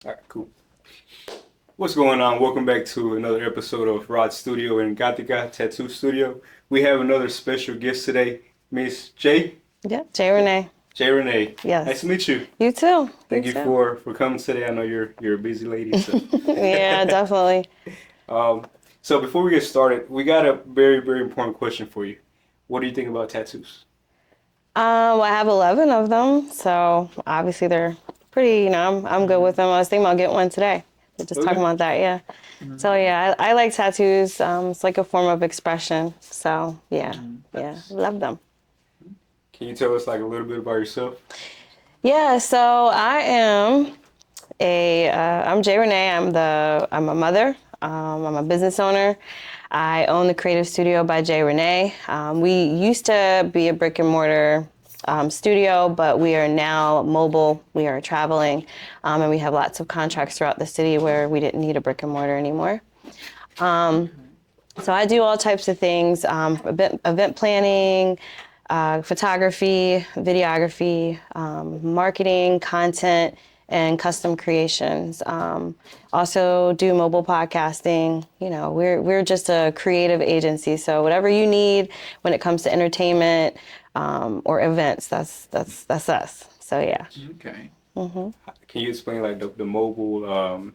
All right, cool. What's going on? Welcome back to another episode of Rod Studio and Gatica Tattoo Studio. We have another special guest today, Miss J. Yeah, Jay Renee. J. Renee. Nice to Yes. meet you. You too. You Thank you too. for coming today. I know you're a busy lady, so. Yeah, definitely. um, so before we get started, we got a very important question for you. What do you think about tattoos? I have 11 of them, so obviously they're pretty. I'm good with them. I was thinking about getting one today. We're just talking Okay. about that, yeah. So yeah, I like tattoos. It's like a form of expression. So yeah, love them. Can you tell us like a little bit about yourself? Yeah, so I'm Jay Renee. I'm a mother. I'm a business owner. I own the Creative Studio by Jay Renee. We used to be a brick and mortar studio, but we are now mobile. We are traveling, and we have lots of contracts throughout the city where we didn't need a brick and mortar anymore. So I do all types of things, event planning, photography, videography, marketing, content, and custom creations. Also do mobile podcasting. We're just a creative agency, so whatever you need when it comes to entertainment or events, that's us. So yeah. Okay. Can you explain like the mobile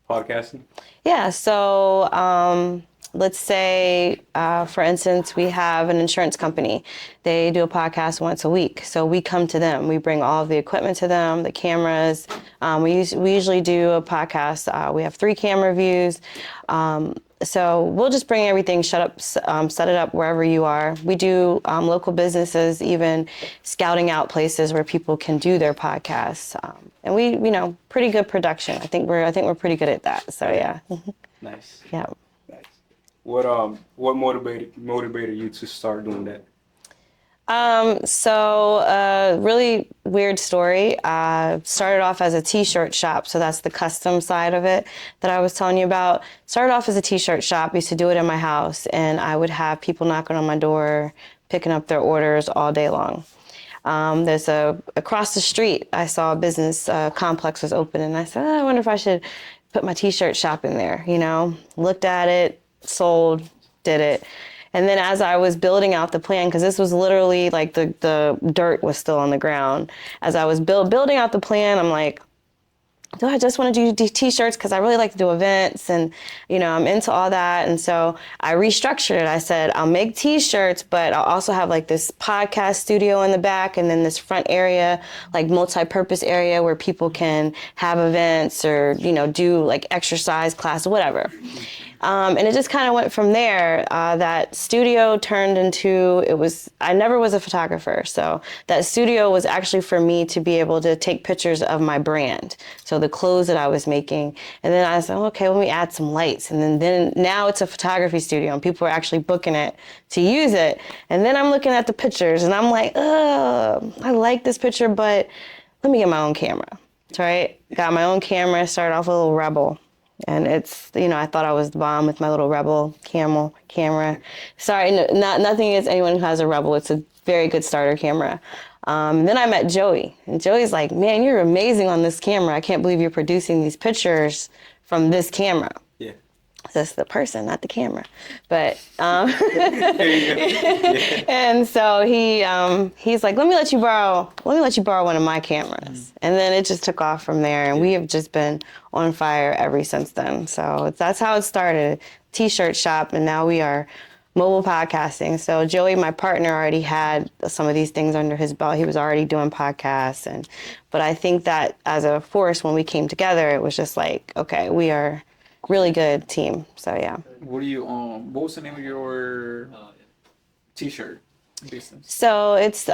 podcasting? Yeah, so let's say, for instance, we have an insurance company. They do a podcast once a week. So we come to them. We bring all of the equipment to them, the cameras. We usually do a podcast. We have 3 camera views. So we'll just bring everything, set it up wherever you are. We do local businesses, even scouting out places where people can do their podcasts. And we, pretty good production. I think we're pretty good at that. So yeah, Nice. yeah. Nice. What motivated you to start doing that? So really weird story. Started off as a t-shirt shop, so that's the custom side of it that I was telling you about. Started off as a t-shirt shop, used to do it in my house, and I would have people knocking on my door, picking up their orders all day long. Across the street, I saw a business complex was open, and I said, I wonder if I should put my t-shirt shop in there, Looked at it, sold, did it. And then as I was building out the plan, because this was literally like the dirt was still on the ground. As I was building out the plan, I'm like, do I just want to do t-shirts? Because I really like to do events and, I'm into all that. And so I restructured it. I said, I'll make t-shirts, but I'll also have like this podcast studio in the back and then this front area, like multi-purpose area where people can have events or, do like exercise class, whatever. And it just kind of went from there. That studio turned into, I never was a photographer. So that studio was actually for me to be able to take pictures of my brand. So the clothes that I was making. And then I said, okay, let me add some lights. And then now it's a photography studio and people are actually booking it to use it. And then I'm looking at the pictures and I'm like, I like this picture, but let me get my own camera. Right? Got my own camera, started off a little Rebel. And it's, I thought I was the bomb with my little Rebel camera. Sorry, nothing against anyone who has a Rebel. It's a very good starter camera. Then I met Joey. And Joey's like, man, you're amazing on this camera. I can't believe you're producing these pictures from this camera. Yeah. That's the person, not the camera. But, There you go. Yeah. and so he's like, let me let you borrow one of my cameras. And then it just took off from there. And we have just been on fire ever since then. So that's how it started, t-shirt shop. And now we are mobile podcasting. So Joey, my partner, already had some of these things under his belt. He was already doing podcasts. But I think that as a force, when we came together, it was just like, okay, we are really good team. So yeah. What was the name of your t-shirt business? So it's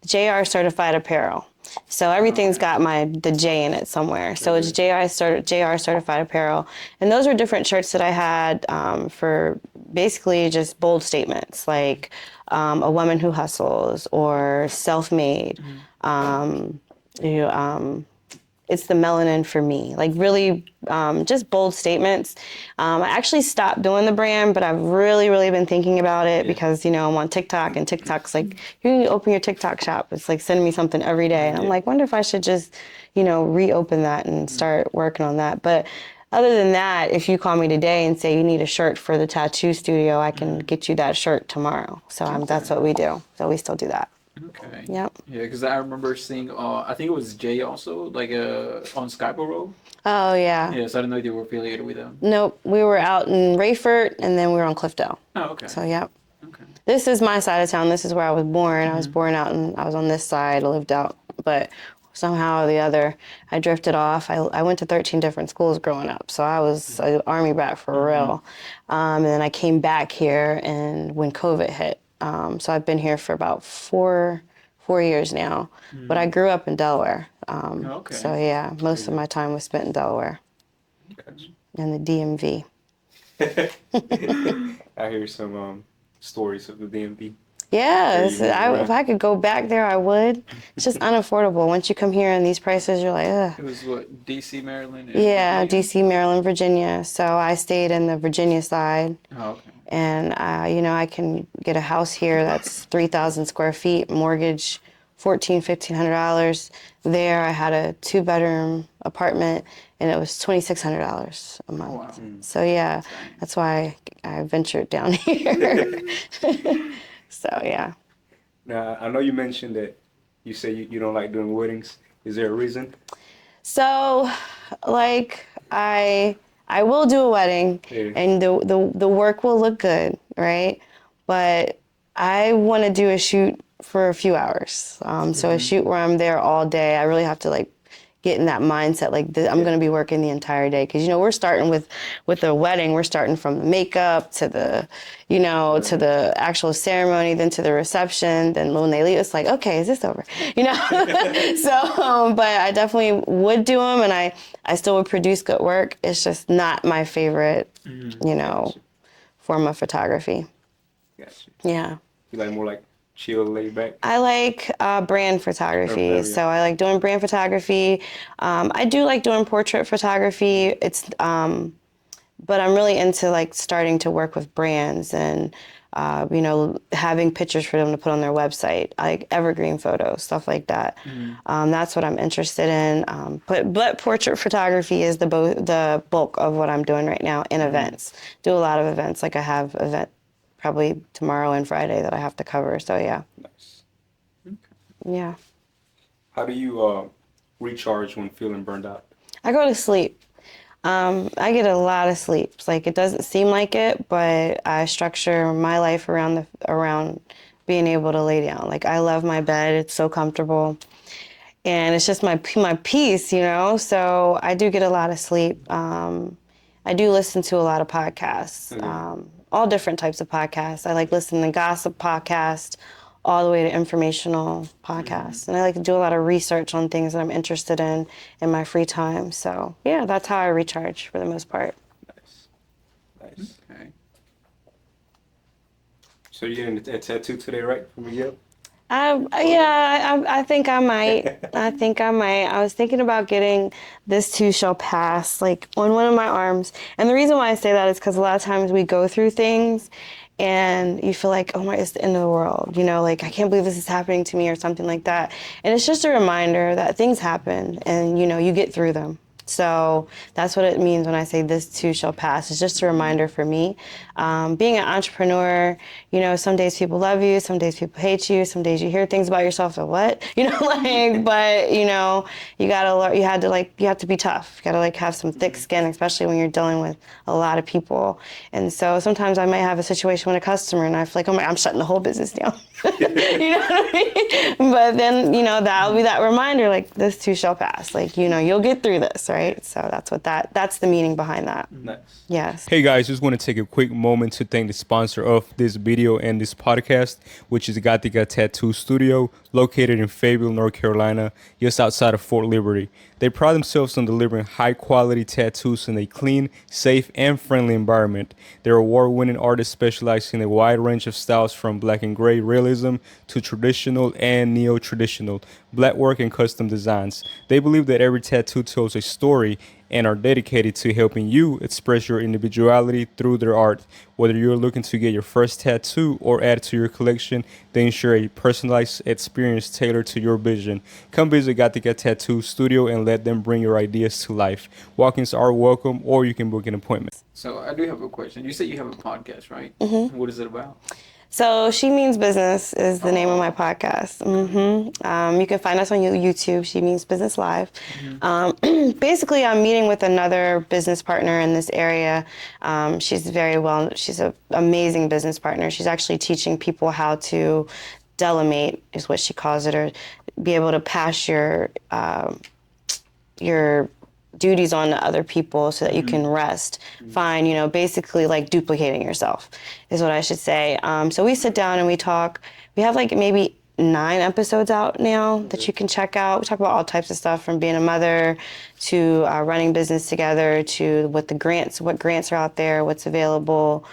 JR Certified Apparel. So everything's got the J in it somewhere. So it's JR Certified Apparel. And those are different shirts that I had for basically just bold statements like a woman who hustles or self-made. it's the melanin for me. Like really just bold statements. I actually stopped doing the brand, but I've really been thinking about it because, you know, I'm on TikTok, and TikTok's like, you can open your TikTok shop. It's like sending me something every day. And I'm like, wonder if I should just, you know, reopen that and start working on that. But other than that, if you call me today and say you need a shirt for the tattoo studio, I can get you that shirt tomorrow. So that's what we do. So we still do that. Okay. Yep. Yeah, because I remember seeing, I think it was Jay also, like on Scarborough. Oh, yeah. Yeah, so I didn't know if they were affiliated with them. Nope. We were out in Rayford, and then we were on Cliffdale. Oh, okay. So, yep. Okay. This is my side of town. This is where I was born. I was born out, and I was on this side. I lived out. But somehow or the other, I drifted off. I went to 13 different schools growing up. So I was an Army brat for real. And then I came back here and when COVID hit. So I've been here for about four years now. But I grew up in Delaware. Okay. So yeah, most of my time was spent in Delaware and the DMV. I hear some stories of the DMV. Yeah, Yeah, if I could go back there, I would. It's just unaffordable. Once you come here and these prices, you're like, ugh. It was what, DC, Maryland? and Yeah, Virginia? DC, Maryland, Virginia. So I stayed in the Virginia side. Oh, okay. And, you know, I can get a house here that's 3,000 square feet, mortgage $1,500. There, I had a 2-bedroom apartment, and it was $2,600 a month. Oh, wow. So, yeah, that's why I ventured down here. So, yeah. Now, I know you mentioned that you say you don't like doing weddings. Is there a reason? So, like, I will do a wedding, and the work will look good, right? But I want to do a shoot for a few hours. So a shoot where I'm there all day. I really have to like get in that mindset, like I'm going to be working the entire day. Because, you know, we're starting with a wedding, we're starting from the makeup to the, you know, to the actual ceremony, then to the reception. Then when they leave, it's like, okay, is this over? You know? So, but I definitely would do them, and I still would produce good work. It's just not my favorite, you know, form of photography. Gotcha. Yeah. You like more like chill, laid back? I like brand photography. So I like doing brand photography. I do like doing portrait photography. It's, but I'm really into like starting to work with brands and, you know, having pictures for them to put on their website, like evergreen photos, stuff like that. That's what I'm interested in. But portrait photography is the bulk of what I'm doing right now in events. Do a lot of events. Like I have probably tomorrow and Friday that I have to cover. So yeah. Nice. Yeah. How do you recharge when feeling burned out? I go to sleep. I get a lot of sleep. Like it doesn't seem like it, but I structure my life around being able to lay down. Like I love my bed. It's so comfortable. And it's just my peace, you know? So I do get a lot of sleep. I do listen to a lot of podcasts. All different types of podcasts. I like listening to gossip podcasts all the way to informational podcasts. And I like to do a lot of research on things that I'm interested in my free time. So, yeah, that's how I recharge for the most part. Nice. Okay. So you're getting a tattoo today, right? From Miguel? I think I might. I was thinking about getting "This Too Shall Pass" like on one of my arms. And the reason why I say that is because a lot of times we go through things and you feel like, oh my, it's the end of the world. You know, like I can't believe this is happening to me or something like that. And it's just a reminder that things happen and, you know, you get through them. So that's what it means when I say this too shall pass. It's just a reminder for me. Being an entrepreneur, you know, some days people love you, some days people hate you, some days you hear things about yourself and what, you know, like, but you know, you have to be tough. You gotta like have some thick skin, especially when you're dealing with a lot of people. And so sometimes I might have a situation with a customer and I feel like, oh my, I'm shutting the whole business down. You know what I mean? But then, you know, that'll be that reminder, like this too shall pass. Like, you know, you'll get through this, right? So that's the meaning behind that. Nice. Yes. Hey guys, just want to take a quick moment to thank the sponsor of this video and this podcast, which is Gatica Tattoo Studio, located in Fayetteville, North Carolina, just outside of Fort Liberty. They pride themselves on delivering high-quality tattoos in a clean, safe, and friendly environment. They're award-winning artists specializing in a wide range of styles from black and gray realism to traditional and neo-traditional, black work and custom designs. They believe that every tattoo tells a story and are dedicated to helping you express your individuality through their art. Whether you're looking to get your first tattoo or add to your collection, they ensure a personalized experience tailored to your vision. Come visit Gatica Tattoo Studio and let them bring your ideas to life. Walk-ins are welcome, or you can book an appointment. So I do have a question. You said you have a podcast, right? What is it about? So She Means Business is the name of my podcast. You can find us on YouTube, She Means Business Live. Basically, I'm meeting with another business partner in this area. She's an amazing business partner. She's actually teaching people how to delegate, is what she calls it, or be able to pass your duties on to other people so that you can rest. Fine, basically like duplicating yourself is what I should say. So we sit down and we talk. We have like maybe 9 episodes out now that you can check out. We talk about all types of stuff, from being a mother to running business together to what grants are out there, what's available,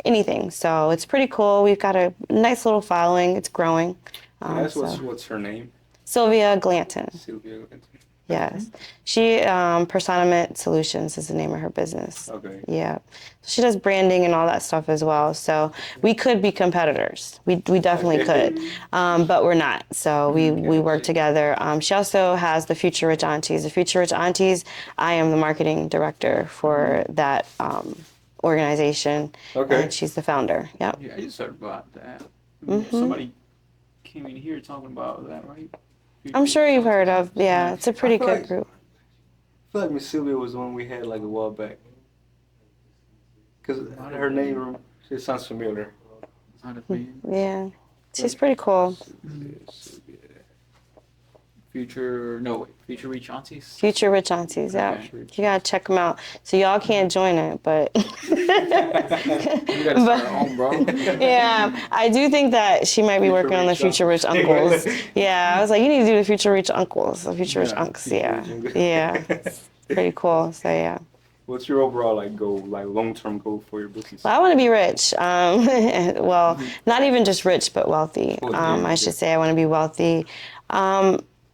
anything. So it's pretty cool. We've got a nice little following. It's growing. What's her name? Sylvia Glanton. Sylvia Glanton. Yes. She, Personament Solutions is the name of her business. Okay. Yeah. She does branding and all that stuff as well. So we could be competitors. We definitely could. But we're not. So we work together. She also has the Future Rich Aunties. The Future Rich Aunties, I am the marketing director for that organization. Okay. And she's the founder. Yep. Yeah, I just heard about that. Somebody came in here talking about that, right? I'm sure you've heard of. Yeah, it's a pretty good group. I feel like Miss Sylvia was the one we had like a while back. Because her name, it sounds familiar. Yeah, she's pretty cool. Future Reach Aunties. Future Rich Aunties, yeah. Okay. You gotta check them out. So y'all can't join it, but We gotta start our own, bro. yeah, I do think that she might be working on the Future Rich Uncles. Yeah, I was like, you need to do the Future Rich Uncles, the Future Rich Unks. Yeah, yeah, pretty cool. So yeah. What's your overall goal, long-term goal for your business? Well, I want to be rich. Well, not even just rich, but wealthy. I should say I want to be wealthy.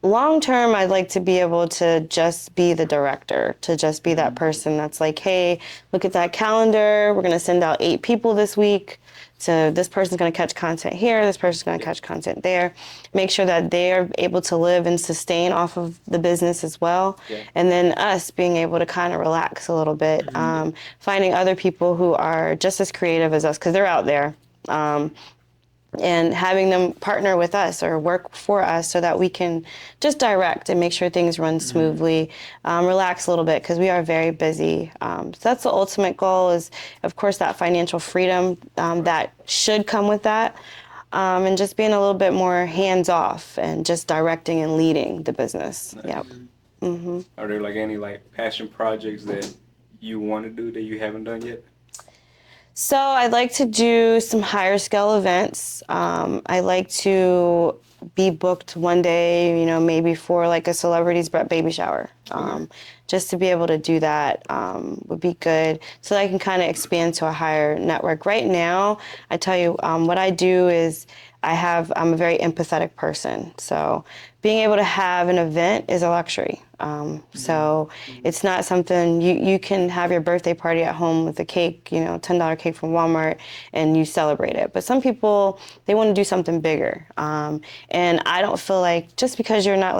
Long term, I'd like to be able to just be the director, to just be that person that's like, hey, look at that calendar. We're going to send out 8 people this week. So this person's going to catch content here. This person's going to catch content there. Make sure that they're able to live and sustain off of the business as well. Yeah. And then us being able to kind of relax a little bit. Finding other people who are just as creative as us, because they're out there. And having them partner with us or work for us so that we can just direct and make sure things run smoothly, relax a little bit, because we are very busy. So that's the ultimate goal, is, of course, that financial freedom that should come with that, and just being a little bit more hands-off and just directing and leading the business. Nice. Yep. Are there any passion projects that you want to do that you haven't done yet? So I'd like to do some higher scale events. I like to be booked one day, maybe for a celebrity's baby shower. Just to be able to do that would be good, so that I can kind of expand to a higher network. Right now, I tell you, what I do is I'm a very empathetic person. So being able to have an event is a luxury. So it's not something you can have your birthday party at home with a cake, $10 cake from Walmart, and you celebrate it. But some people, they want to do something bigger. And I don't feel like just because you're not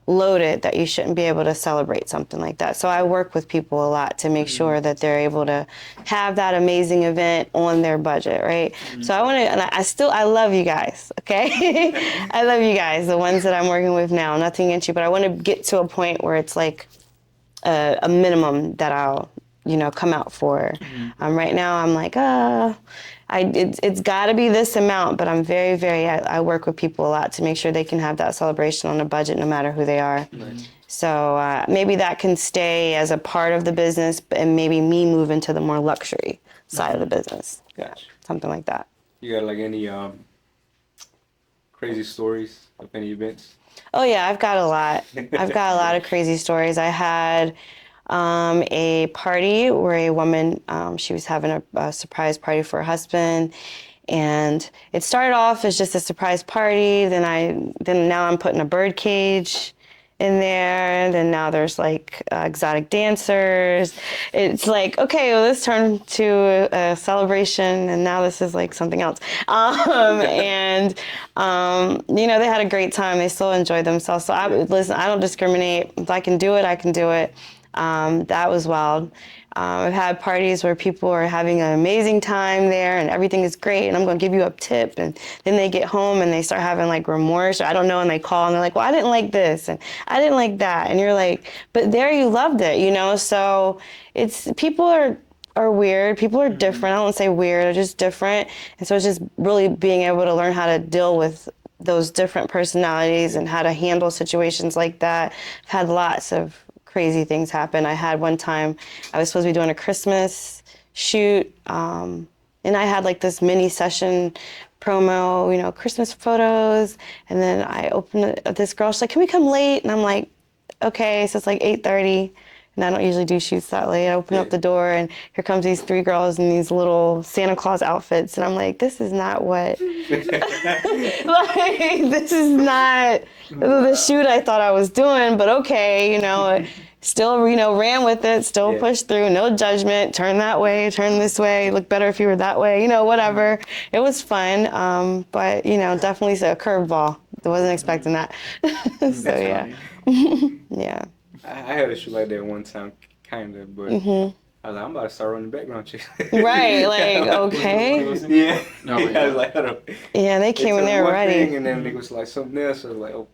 loaded that you shouldn't be able to celebrate something like that. So I work with people a lot to make sure that they're able to have that amazing event on their budget, right? So I want to, and I love you guys, okay? I love you guys, the ones that I'm working with now. Nothing against you, but I want to get to a point where it's a minimum that I'll, come out for. Right now I'm it's got to be this amount, but I'm very, very, I work with people a lot to make sure they can have that celebration on a budget no matter who they are. So maybe that can stay as a part of the business, and maybe me move into the more luxury side of the business. Gotcha. Something like that. You got any crazy stories of any events? Oh yeah, I've got a lot. I've got a lot of crazy stories. I had a party where a woman, she was having a surprise party for her husband, and it started off as just a surprise party. Then now I'm putting a bird cage in there. Then now there's like exotic dancers. It's like, okay, well, this turned to a celebration, and now this is like something else. And they had a great time. They still enjoyed themselves. So listen, I don't discriminate. If I can do it, I can do it. That was wild. I've had parties where people are having an amazing time there and everything is great and I'm going to give you a tip, and then they get home and they start having like remorse or I don't know, and they call and they're like, well, I didn't like this and I didn't like that, and you're like, but there you loved it, so it's people are weird. People are different. I don't say weird, they're just different. And so it's just really being able to learn how to deal with those different personalities and how to handle situations like that. I've had lots of crazy things happen. I had one time, I was supposed to be doing a Christmas shoot, and I had like this mini session promo, Christmas photos, and then I opened this girl, she's like, can we come late? And I'm like, okay, so it's like 8:30, and I don't usually do shoots that late. I open up the door, and here comes these three girls in these little Santa Claus outfits, and I'm like, this is not what, like, this is not the shoot I thought I was doing, but okay, still, ran with it, still pushed through, no judgment, turn that way, turn this way, look better if you were that way, whatever. It was fun, but, definitely a curveball. I wasn't expecting that. So, yeah. Yeah. I had a shoot like that one time, kind of, but I was like, I'm about to start running background checks. Right, like, okay. Yeah. No, I was like, I don't. Yeah, they came in there one ready. thing, and then it was like something else. I was like, oh.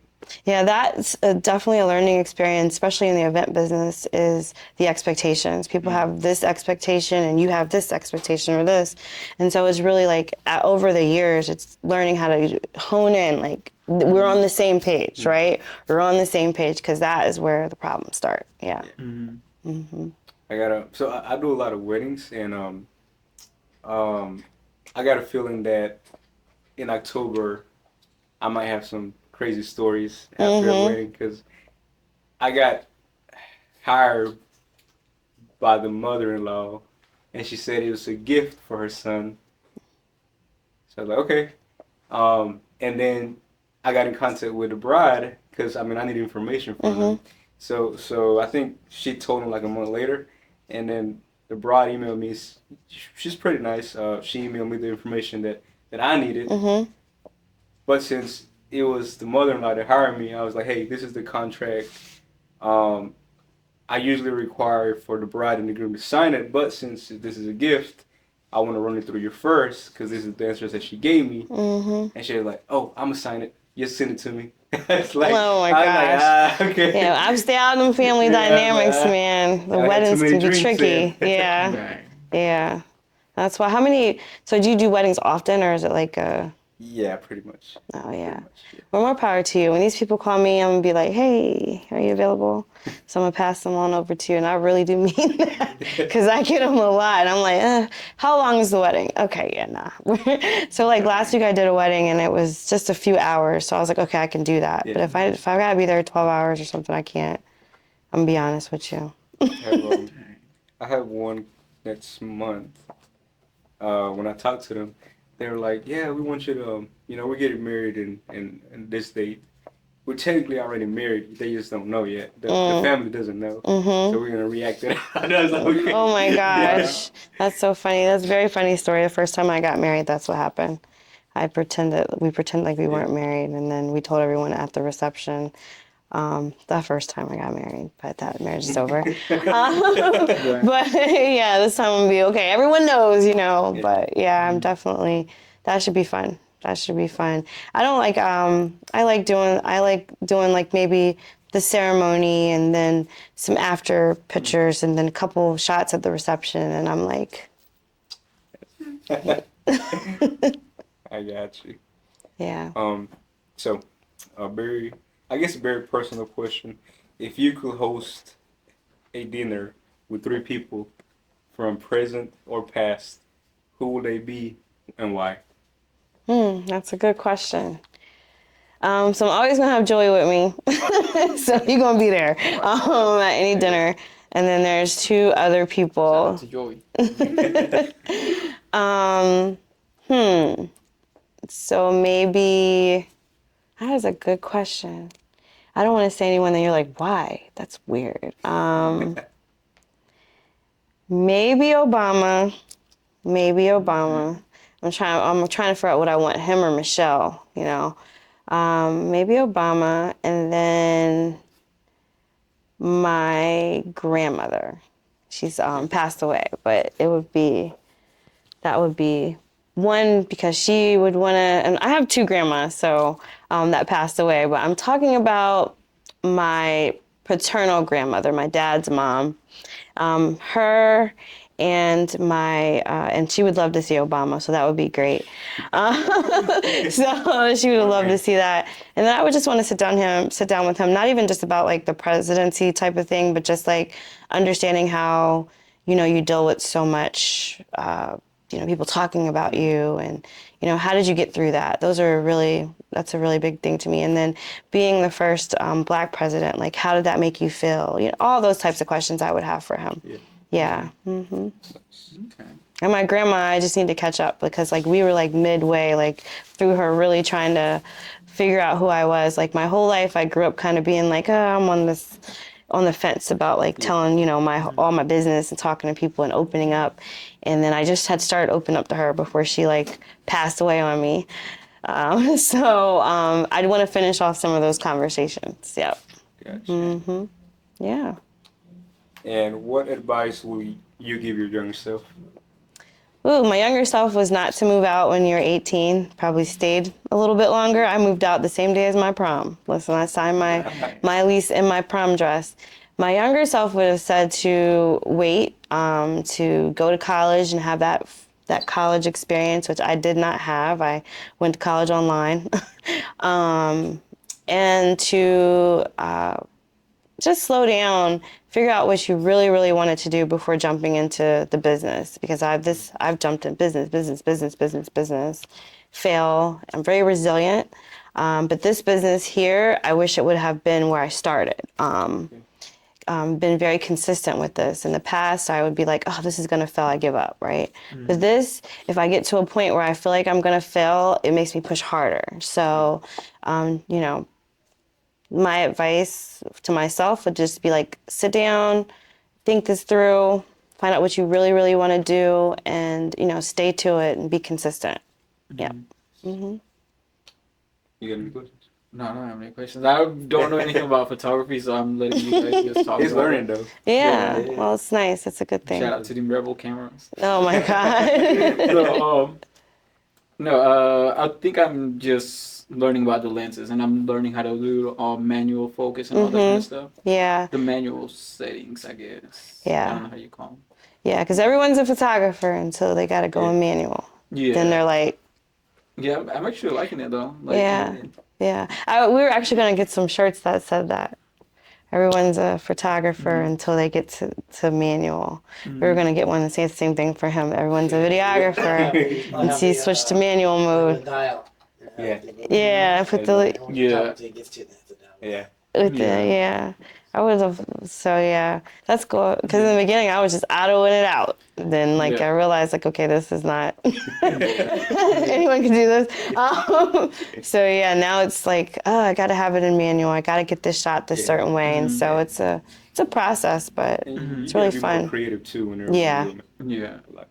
Yeah, that's definitely a learning experience, especially in the event business, is the expectations. People have this expectation and you have this expectation or this. And so it's really like over the years, it's learning how to hone in, like we're on the same page, right? We're on the same page because that is where the problems start. Yeah. I do a lot of weddings, and I got a feeling that in October I might have some crazy stories after a wedding, because I got hired by the mother-in-law, and she said it was a gift for her son. So I was like, okay. And then I got in contact with the bride because I needed information from them. So I think she told him like a month later, and then the bride emailed me. She's pretty nice. She emailed me the information that I needed. But since it was the mother-in-law that hired me, I was like, hey, this is the contract. I usually require for the bride and the groom to sign it, but since this is a gift, I want to run it through you first, because this is the answers that she gave me. And she was like, oh, I'm going to sign it. Just send it to me. It's like, Oh my gosh. Okay. Yeah, I'm stay out of them family dynamics, man. The weddings can be tricky. Yeah. Yeah. That's why. So do you do weddings often, or is it like a... Yeah, pretty much. Oh, yeah. Well, more power to you. When these people call me, I'm going to be like, hey, are you available? So I'm going to pass them on over to you. And I really do mean that, because I get them a lot. And I'm like, how long is the wedding? Okay, yeah, nah. So like last week I did a wedding and it was just a few hours. So I was like, okay, I can do that. Yeah. But if I got to be there 12 hours or something, I can't. I'm going to be honest with you. I have one next month. When I talked to them, they were like, yeah, we want you to, we're getting married in this date. We're technically already married. They just don't know yet. The family doesn't know. So we're going to react to that. I was like, okay. Oh my gosh. That's so funny. That's a very funny story. The first time I got married, that's what happened. We pretended like we weren't married, and then we told everyone at the reception the first time I got married, but that marriage is over. But yeah, this time I'm gonna be okay. Everyone knows, but yeah, I'm definitely, that should be fun. That should be fun. I don't like, I like doing like maybe the ceremony and then some after pictures and then a couple shots at the reception, and I'm like. I got you. Yeah. So, a very personal question. If you could host a dinner with three people from present or past, who would they be and why? That's a good question. So I'm always gonna have Joy with me. So you're gonna be there at any dinner. And then there's two other Shout people. out to Joey. So maybe that is a good question. I don't want to say anyone that you're like, why? That's weird. Maybe Obama. Maybe Obama. I'm trying to figure out what I want, him or Michelle, you know. Maybe Obama, and then my grandmother. She's passed away, but that would be one because she would want to, and I have two grandmas, so that passed away, but I'm talking about my paternal grandmother, my dad's mom. Her and she would love to see Obama, so that would be great. So she would love to see that, and then I would just want to sit down with him, not even just about like the presidency type of thing, but just like understanding how you deal with so much, people talking about you, and how did you get through that? That's a really big thing to me. And then being the first Black president, like how did that make you feel? All those types of questions I would have for him. Yeah. Okay. And my grandma, I just need to catch up because like we were like midway, like through her really trying to figure out who I was. Like my whole life, I grew up kind of being like, oh, I'm on the fence about like telling, all my business and talking to people and opening up. And then I just had started opening up to her before she like passed away on me. So I'd want to finish off some of those conversations. Yep. Gotcha. Yeah. And what advice will you give your younger self? Ooh, my younger self was not to move out when you're 18. Probably stayed a little bit longer. I moved out the same day as my prom. Listen, I signed my lease in my prom dress. My younger self would have said to wait, to go to college and have that college experience, which I did not have. I went to college online, and to just slow down, figure out what you really, really wanted to do before jumping into the business. Because I've jumped in business, fail. I'm very resilient. But this business here, I wish it would have been where I started. Been very consistent with this. In the past, I would be like, oh, this is going to fail, I give up, right? But this, if I get to a point where I feel like I'm going to fail, it makes me push harder. So, my advice to myself would just be like, sit down, think this through, find out what you really, really want to do, and, stay to it and be consistent. Yeah. You got any questions? No, I don't have any questions. I don't know anything about photography, so I'm letting you guys just talk. He's about learning it. though. Yeah. Yeah. Well, it's nice. It's a good thing. Shout out to the Rebel cameras. Oh my God. So, no, I think I'm just learning about the lenses, and I'm learning how to do manual focus and all that kind of stuff. Yeah. The manual settings, I guess. Yeah. I don't know how you call them. Yeah, because everyone's a photographer until they got to go in manual. Yeah. Then they're like, Yeah, I'm actually liking it though. Like, yeah. Yeah. We were actually going to get some shirts that said that. Everyone's a photographer until they get to manual. We were going to get one and say the same thing for him. Everyone's a videographer until he switched to manual mode. Yeah. Yeah, put the, Yeah. Yeah. with the, yeah. I would have, so yeah, that's cool. Because in the beginning, I was just autoing it out. Then, like, Yeah. I realized, like, okay, this is not, anyone can do this. So yeah, now it's like, oh, I got to have it in manual. I got to get this shot this certain way. And so it's a process, but it's really Be more fun. creative too when they're Yeah. Yeah. a lot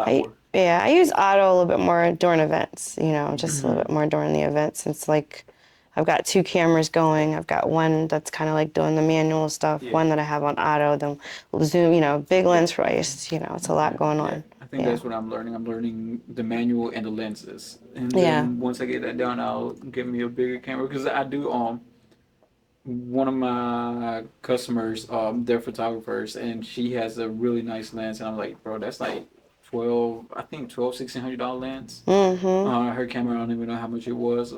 more. I use auto a little bit more during events, just a little bit more during the events. It's like, I've got two cameras going. I've got one that's kind of like doing the manual stuff, one that I have on auto, then zoom, big lens for it's a lot going on. I think that's what I'm learning. I'm learning the manual and the lenses. And Yeah. then once I get that done, I'll get me a bigger camera because I do one of my customers, they're photographers, and she has a really nice lens, and I'm like, bro, that's like $1,600 lens. Her camera, I don't even know how much it was.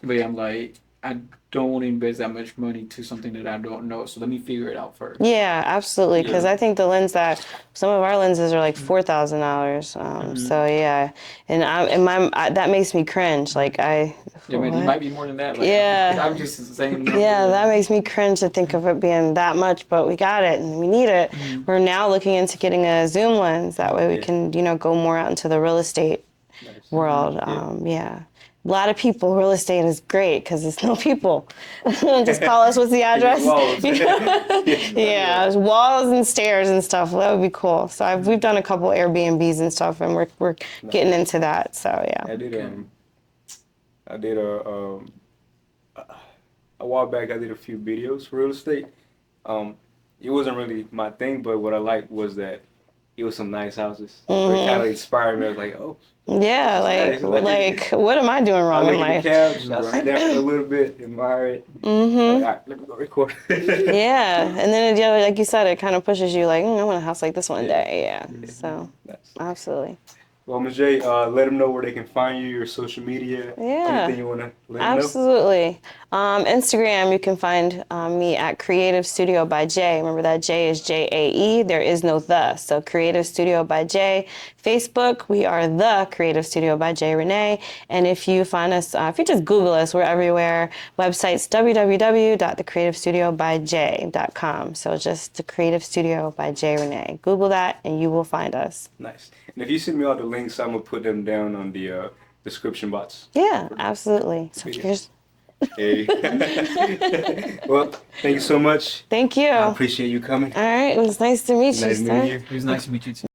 But yeah, I'm like, I don't want to invest that much money to something that I don't know. So let me figure it out first. Yeah, absolutely. Because Yeah. I think the lens that some of our lenses are like $4,000. So yeah, and that makes me cringe. Like Yeah, man, it what? might be more than that. Like, Yeah. I'm just the same number. Yeah, that makes me cringe to think of it being that much, but we got it and we need it. We're now looking into getting a zoom lens. That way we can, go more out into the real estate Nice. world. Yeah. A lot of people, real estate is great because there's no people. Just call us, what's the address? Walls. Yeah, there's walls and stairs and stuff. That would be cool. So we've done a couple Airbnbs and stuff, and we're getting into that. So yeah. I did a while back. I did a few videos for real estate. It wasn't really my thing, but what I liked was that it was some nice houses. So it kind of inspired me. I was like, oh. Yeah, Nice. like what am I doing I wrong look in at life? the couch, just sit down for a little bit, admire it. Like, all right, let me go record. Yeah, and then like you said, it kind of pushes you like, I want a house like this one Yeah. day. Yeah, so Nice. absolutely. Well, Ms. J, let them know where they can find you, your social media, Yeah. anything you want to let them know. Absolutely. Instagram, you can find me at Creative Studio by Jay. Remember that J is J-A-E. There is no the. So Creative Studio by Jay. Facebook, we are the Creative Studio by Jay Renee. And if you find us, if you just Google us, we're everywhere. Website's www.thecreativestudiobyj.com. So just the Creative Studio by Jay Renee. Google that and you will find us. Nice. And if you send me all the links, I'm going to put them down on the description box. Yeah, absolutely. So here's. Hey. Well, thank you so much. Thank you. I appreciate you coming. All right, it was nice to meet you, Nice sir. meeting you. It was nice to meet you too.